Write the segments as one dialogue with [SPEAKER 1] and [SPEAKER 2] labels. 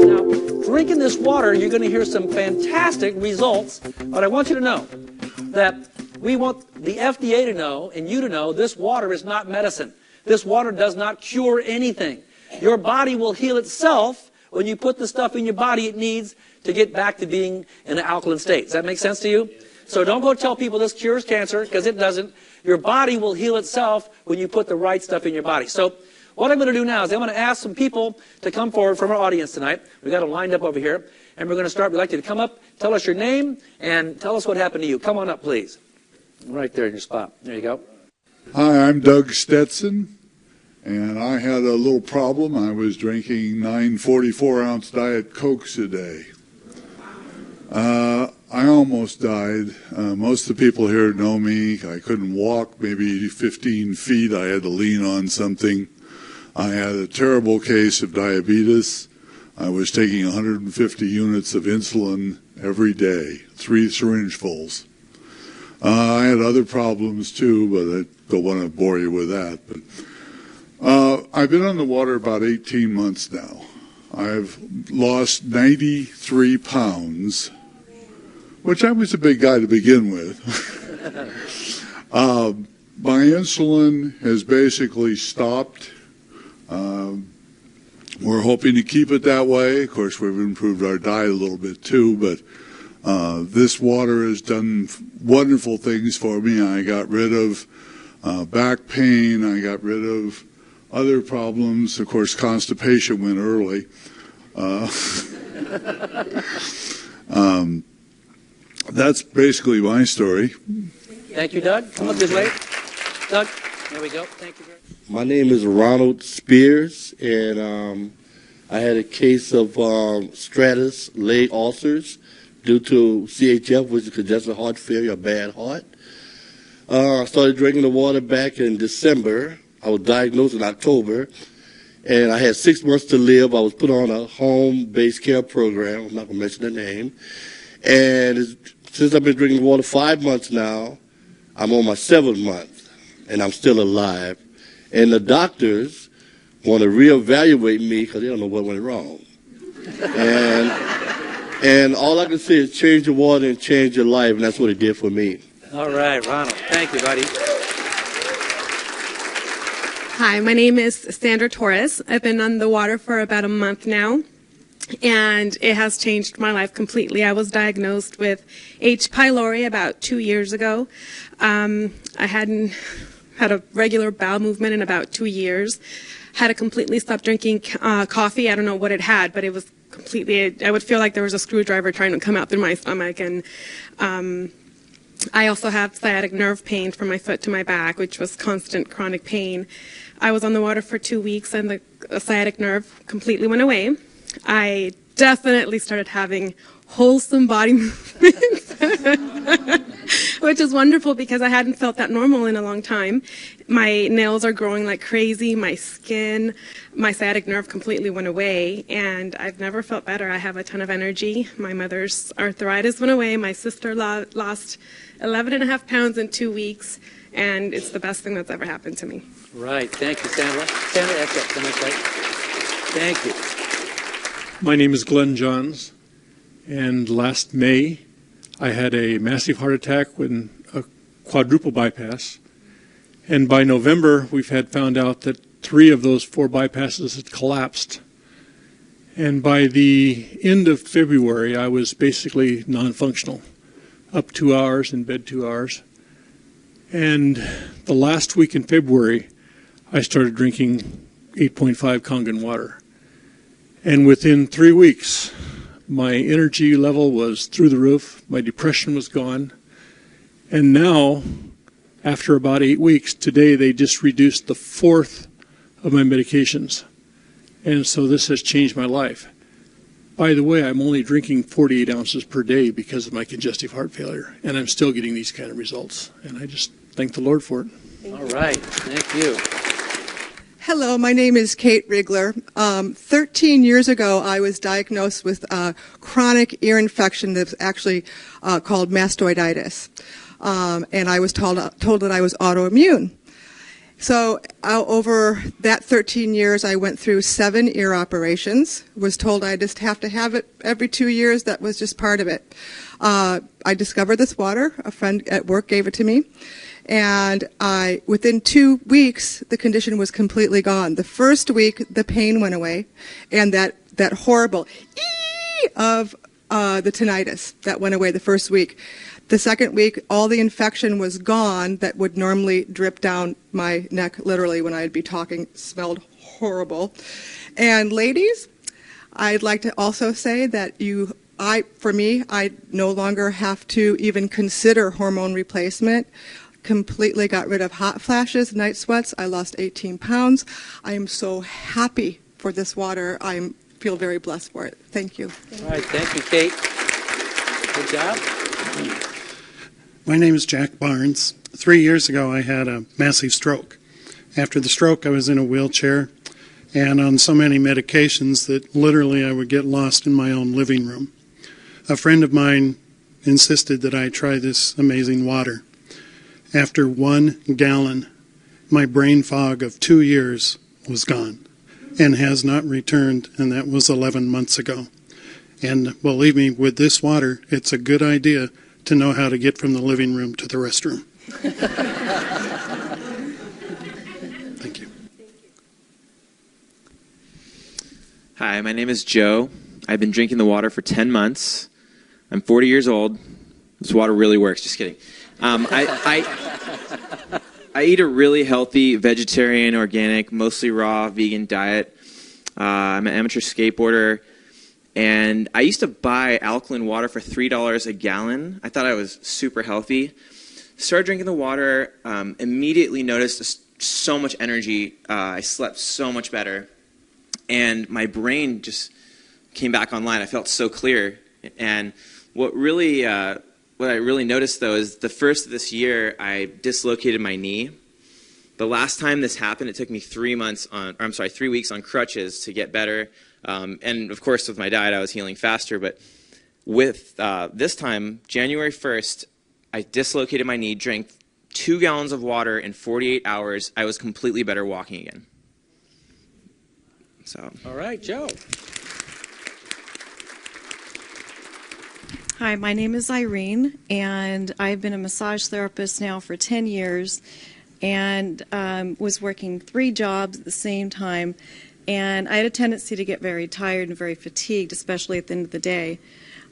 [SPEAKER 1] Now, drinking this water, you're going to hear some fantastic results, but I want you to know that we want the FDA to know and you to know this water is not medicine. This water does not cure anything. Your body will heal itself when you put the stuff in your body it needs to get back to being in an alkaline state. Does that make sense to you? So don't go tell people this cures cancer, because it doesn't. Your body will heal itself when you put the right stuff in your body. So what I'm going to do now is I'm going to ask some people to come forward from our audience tonight. We've got them lined up over here. And we're going to start. We'd like you to come up, tell us your name, and tell us what happened to you. Come on up, please. Right there in your spot. There you go.
[SPEAKER 2] Hi, I'm Doug Stetson, and I had a little problem. I was drinking 9 44-ounce Diet Cokes a day. I almost died. Most of the people here know me. I couldn't walk maybe 15 feet. I had to lean on something. I had a terrible case of diabetes. I was taking 150 units of insulin every day, 3 syringefuls. I had other problems too, but I don't want to bore you with that. But I've been on the water about 18 months now. I've lost 93 pounds, which I was a big guy to begin with. My insulin has basically stopped. We're hoping to keep it that way. Of course, we've improved our diet a little bit too, but this water has done wonderful things for me. I got rid of back pain. I got rid of other problems. Of course, constipation went early. That's basically my story.
[SPEAKER 1] Thank you, Doug. Come up this way. Doug, there we go. Thank you very much.
[SPEAKER 3] My name is Ronald Spears, and I had a case of stratus leg ulcers due to CHF, which is congestive heart failure, a bad heart. I started drinking the water back in December. I was diagnosed in October, and I had 6 months to live. I was put on a home-based care program. I'm not going to mention the name. And since I've been drinking water 5 months now, I'm on my 7th month, and I'm still alive. And the doctors want to reevaluate me because they don't know what went wrong. And all I can say is change your water and change your life, and that's what it did for me.
[SPEAKER 1] All right, Ronald. Thank you, buddy.
[SPEAKER 4] Hi, my name is Sandra Torres. I've been on the water for about a month now, and it has changed my life completely. I was diagnosed with H. pylori about 2 years ago. I hadn't had a regular bowel movement in about 2 years. Had to completely stop drinking coffee. I don't know what it had, but it was completely, I would feel like there was a screwdriver trying to come out through my stomach. And I also have sciatic nerve pain from my foot to my back, which was constant chronic pain. I was on the water for 2 weeks, and the sciatic nerve completely went away. I definitely started having wholesome body movements, which is wonderful because I hadn't felt that normal in a long time. My nails are growing like crazy, my skin, my sciatic nerve completely went away, and I've never felt better. I have a ton of energy. My mother's arthritis went away. My sister lost 11.5 pounds in 2 weeks, and it's the best thing that's ever happened to me.
[SPEAKER 1] Right. Thank you, Sandra. Sandra, that's it. Thank you.
[SPEAKER 5] My name is Glenn Johns, and last May I had a massive heart attack with a quadruple bypass, and by November we've had found out that 3 of those 4 bypasses had collapsed, and by the end of February I was basically non-functional, up 2 hours, in bed 2 hours, and the last week in February I started drinking 8.5 Kangen water. And within 3 weeks, my energy level was through the roof, my depression was gone, and now, after about 8 weeks, today they just reduced the 4th of my medications. And so this has changed my life. By the way, I'm only drinking 48 ounces per day because of my congestive heart failure, and I'm still getting these kind of results. And I just thank the Lord for it.
[SPEAKER 1] All right. Thank you.
[SPEAKER 6] Hello, my name is Kate Rigler. 13 years ago, I was diagnosed with a chronic ear infection that's actually called mastoiditis. And I was told that I was autoimmune. So over that 13 years, I went through 7 ear operations. Was told I just have to have it every 2 years. That was just part of it. I discovered this water. A friend at work gave it to me. And within 2 weeks, the condition was completely gone. The first week, the pain went away. And that horrible ee of the tinnitus, that went away the first week. The second week, all the infection was gone that would normally drip down my neck, literally, when I'd be talking. It smelled horrible. And ladies, I'd like to also say that for me, I no longer have to even consider hormone replacement. Completely got rid of hot flashes, night sweats. I lost 18 pounds. I am so happy for this water. I feel very blessed for it. Thank you.
[SPEAKER 1] All right, thank you, Kate. Good job.
[SPEAKER 7] My name is Jack Barnes. 3 years ago, I had a massive stroke. After the stroke, I was in a wheelchair and on so many medications that literally I would get lost in my own living room. A friend of mine insisted that I try this amazing water. After 1 gallon, my brain fog of 2 years was gone and has not returned, and that was 11 months ago. And believe me, with this water, it's a good idea to know how to get from the living room to the restroom. Thank you.
[SPEAKER 8] Hi, my name is Joe. I've been drinking the water for 10 months. I'm 40 years old. This water really works. Just kidding. I eat a really healthy vegetarian, organic, mostly raw, vegan diet. I'm an amateur skateboarder. And I used to buy alkaline water for $3 a gallon. I thought I was super healthy. Started drinking the water, immediately noticed so much energy. I slept so much better. And my brain just came back online. I felt so clear. And what I really noticed, though, is the first of this year, I dislocated my knee. The last time this happened, it took me 3 weeks on crutches to get better. And of course, with my diet, I was healing faster. But with this time, January 1st, I dislocated my knee, drank 2 gallons of water in 48 hours. I was completely better walking again. So.
[SPEAKER 1] All right, Joe.
[SPEAKER 9] Hi, my name is Irene, and I've been a massage therapist now for 10 years and was working 3 jobs at the same time. And I had a tendency to get very tired and very fatigued, especially at the end of the day.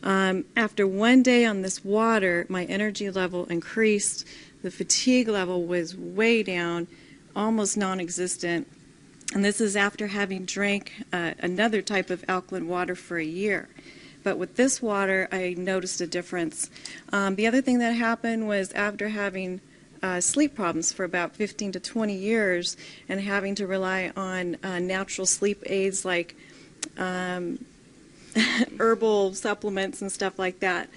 [SPEAKER 9] After 1 day on this water, my energy level increased. The fatigue level was way down, almost non-existent. And this is after having drank another type of alkaline water for a year. But with this water, I noticed a difference. The other thing that happened was after having sleep problems for about 15 to 20 years and having to rely on natural sleep aids like herbal supplements and stuff like that,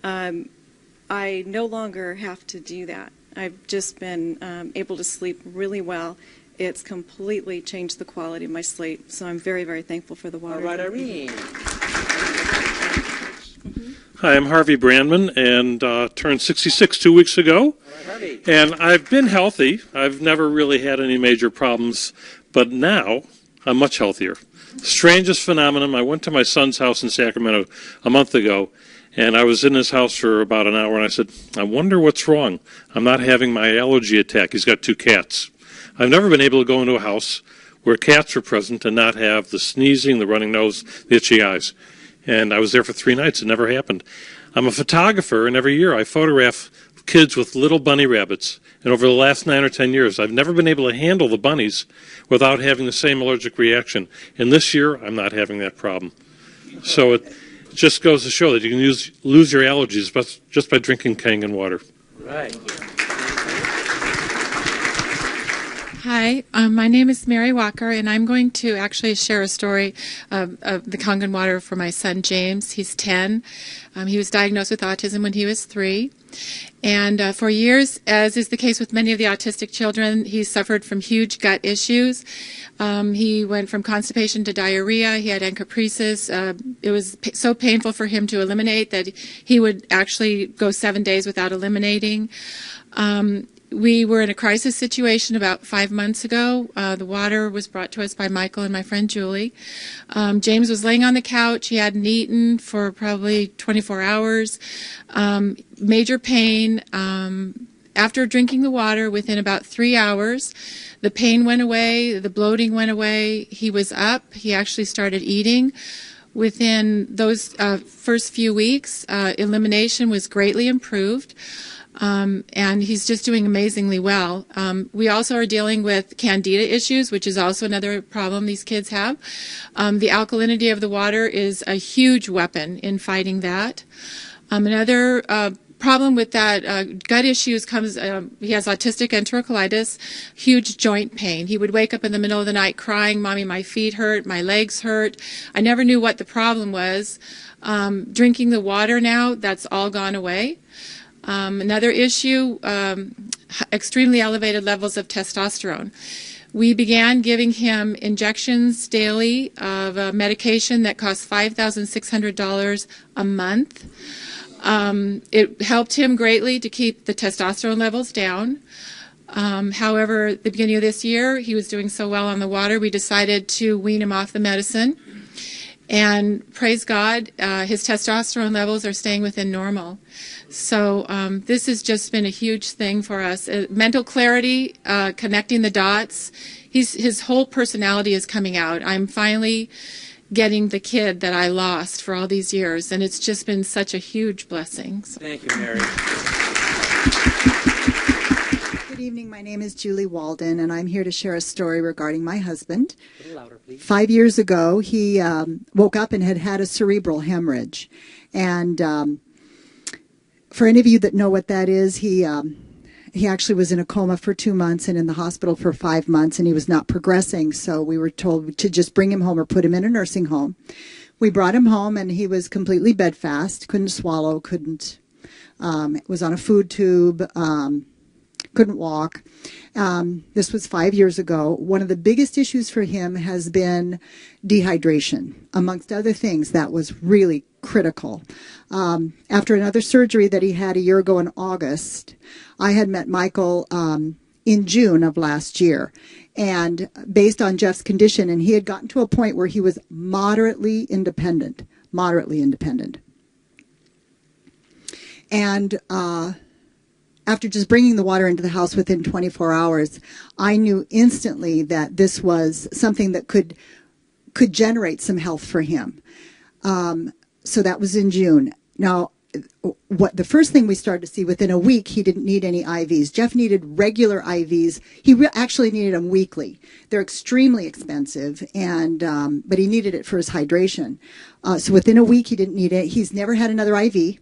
[SPEAKER 9] I no longer have to do that. I've just been able to sleep really well. It's completely changed the quality of my sleep, so I'm very, very thankful for the water.
[SPEAKER 1] All right, Irene.
[SPEAKER 5] Hi, I'm Harvey Brandman, and turned 66 2 weeks ago.
[SPEAKER 1] All right, Harvey.
[SPEAKER 5] And I've been healthy. I've never really had any major problems, but now I'm much healthier. Strangest phenomenon, I went to my son's house in Sacramento a month ago, and I was in his house for about an hour, and I said, I wonder what's wrong. I'm not having my allergy attack. He's got 2 cats. I've never been able to go into a house where cats are present and not have the sneezing, the running nose, the itchy eyes. And I was there for 3 nights. It never happened. I'm a photographer, and every year I photograph kids with little bunny rabbits. And over the last 9 or 10 years, I've never been able to handle the bunnies without having the same allergic reaction. And this year, I'm not having that problem. So it just goes to show that you can lose your allergies just by drinking Kangen water.
[SPEAKER 1] Right.
[SPEAKER 10] Hi, my name is Mary Walker, and I'm going to actually share a story of the Kangen water for my son James. He's 10. He was diagnosed with autism when he was 3. And for years, as is the case with many of the autistic children, he suffered from huge gut issues. He went from constipation to diarrhea. He had encopresis. It was so painful for him to eliminate that he would actually go 7 days without eliminating. We were in a crisis situation about 5 months ago. The water was brought to us by Michael and my friend Julie. James was laying on the couch. He hadn't eaten for probably 24 hours. Major pain. After drinking the water, within about 3 hours, the pain went away, the bloating went away. He was up. He actually started eating. Within those first few weeks, elimination was greatly improved. And he's just doing amazingly well. We also are dealing with candida issues, which is also another problem these kids have. The alkalinity of the water is a huge weapon in fighting that. Another problem with that gut issues comes, he has autistic enterocolitis, huge joint pain. He would wake up in the middle of the night crying, "Mommy, my feet hurt, my legs hurt." I never knew what the problem was. Drinking the water now, that's all gone away. Another issue, extremely elevated levels of testosterone. We began giving him injections daily of a medication that costs $5,600 a month. It helped him greatly to keep the testosterone levels down. However, at the beginning of this year, he was doing so well on the water, we decided to wean him off the medicine. And praise God, his testosterone levels are staying within normal. So this has just been a huge thing for us. Mental clarity, connecting the dots. His whole personality is coming out. I'm finally getting the kid that I lost for all these years, and it's just been such a huge blessing. So.
[SPEAKER 1] Thank you, Mary.
[SPEAKER 11] Good evening. My name is Julie Walden, and I'm here to share a story regarding my husband.
[SPEAKER 1] A little louder, please.
[SPEAKER 11] 5 years ago, he woke up and had a cerebral hemorrhage. And for any of you that know what that is, he actually was in a coma for 2 months and in the hospital for 5 months, and he was not progressing. So we were told to just bring him home or put him in a nursing home. We brought him home, and he was completely bedfast, couldn't swallow, was on a food tube, couldn't walk. This was 5 years ago. One of the biggest issues for him has been dehydration. Amongst other things, that was really critical. After another surgery that he had a year ago in August, I had met Michael in June of last year. And based on Jeff's condition, and he had gotten to a point where he was moderately independent. And after just bringing the water into the house within 24 hours, I knew instantly that this was something that could generate some health for him. So that was in June. Now, the first thing we started to see within a week, he didn't need any IVs. Jeff needed regular IVs. He actually needed them weekly. They're extremely expensive, but he needed it for his hydration. So within a week, he didn't need it. He's never had another IV.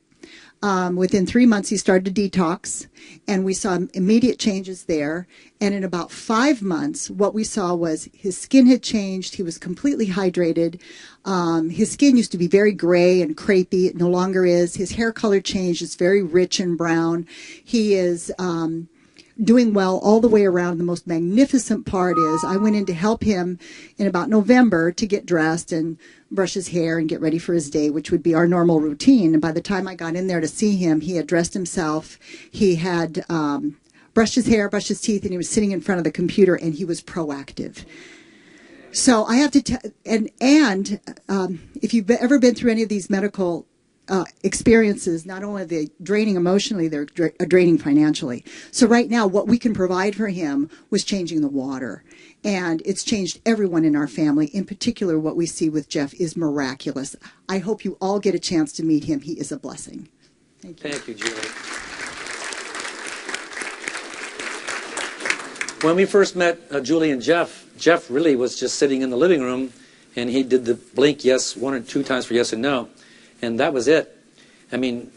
[SPEAKER 11] Within 3 months, he started to detox, and we saw immediate changes there. And in about 5 months, what we saw was his skin had changed. He was completely hydrated. His skin used to be very gray and crepey. It no longer is. His hair color changed. It's very rich and brown. He is doing well all the way around. The most magnificent part is I went in to help him in about November to get dressed and brush his hair and get ready for his day, which would be our normal routine. And by the time I got in there to see him, he had dressed himself. He had brushed his hair, brushed his teeth, and he was sitting in front of the computer, and he was proactive. So I have to tell, and if you've ever been through any of these medical experiences, not only are they draining emotionally, they're draining financially. So right now, what we can provide for him was changing the water. And it's changed everyone in our family. In particular, what we see with Jeff is miraculous. I hope you all get a chance to meet him. He is a blessing. Thank you.
[SPEAKER 1] Thank you, Julie. When we first met Julie and Jeff really was just sitting in the living room, and he did the blink yes 1 or 2 times for yes and no. And that was it. I mean,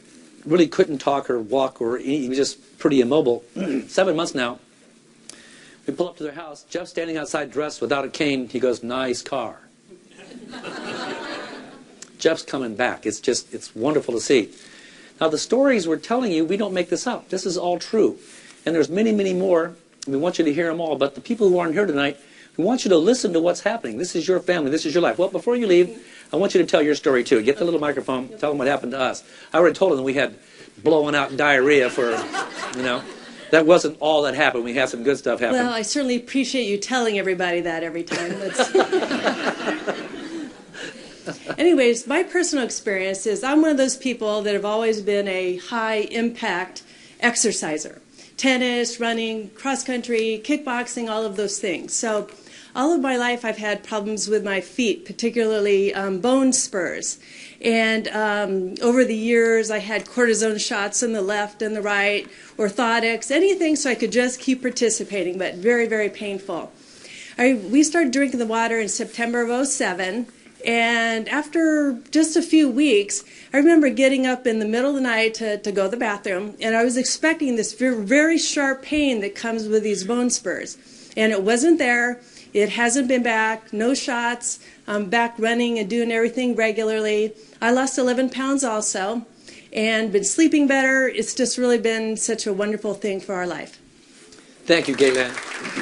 [SPEAKER 1] really couldn't talk or walk or eat. He was just pretty immobile. 7 months now. We pull up to their house. Jeff's standing outside dressed without a cane. He goes, "Nice car." Jeff's coming back. It's wonderful to see. Now, the stories we're telling you, we don't make this up. This is all true. And there's many, many more. We want you to hear them all. But the people who aren't here tonight, we want you to listen to what's happening. This is your family. This is your life. Well, before you leave, I want you to tell your story, too. Get the little microphone. Tell them what happened to us. I already told them we had blowing out diarrhea for, that wasn't all that happened. We had some good stuff happen.
[SPEAKER 12] Well, I certainly appreciate you telling everybody that every time. Anyways, my personal experience is I'm one of those people that have always been a high-impact exerciser. Tennis, running, cross-country, kickboxing, all of those things. So all of my life I've had problems with my feet, particularly bone spurs. And over the years I had cortisone shots in the left and the right, orthotics, anything so I could just keep participating, but very, very painful. We started drinking the water in September of '07. And after just a few weeks, I remember getting up in the middle of the night to go to the bathroom, and I was expecting this very sharp pain that comes with these bone spurs. And it wasn't there. It hasn't been back. No shots. I'm back running and doing everything regularly. I lost 11 pounds also and been sleeping better. It's just really been such a wonderful thing for our life.
[SPEAKER 1] Thank you, Gaylan.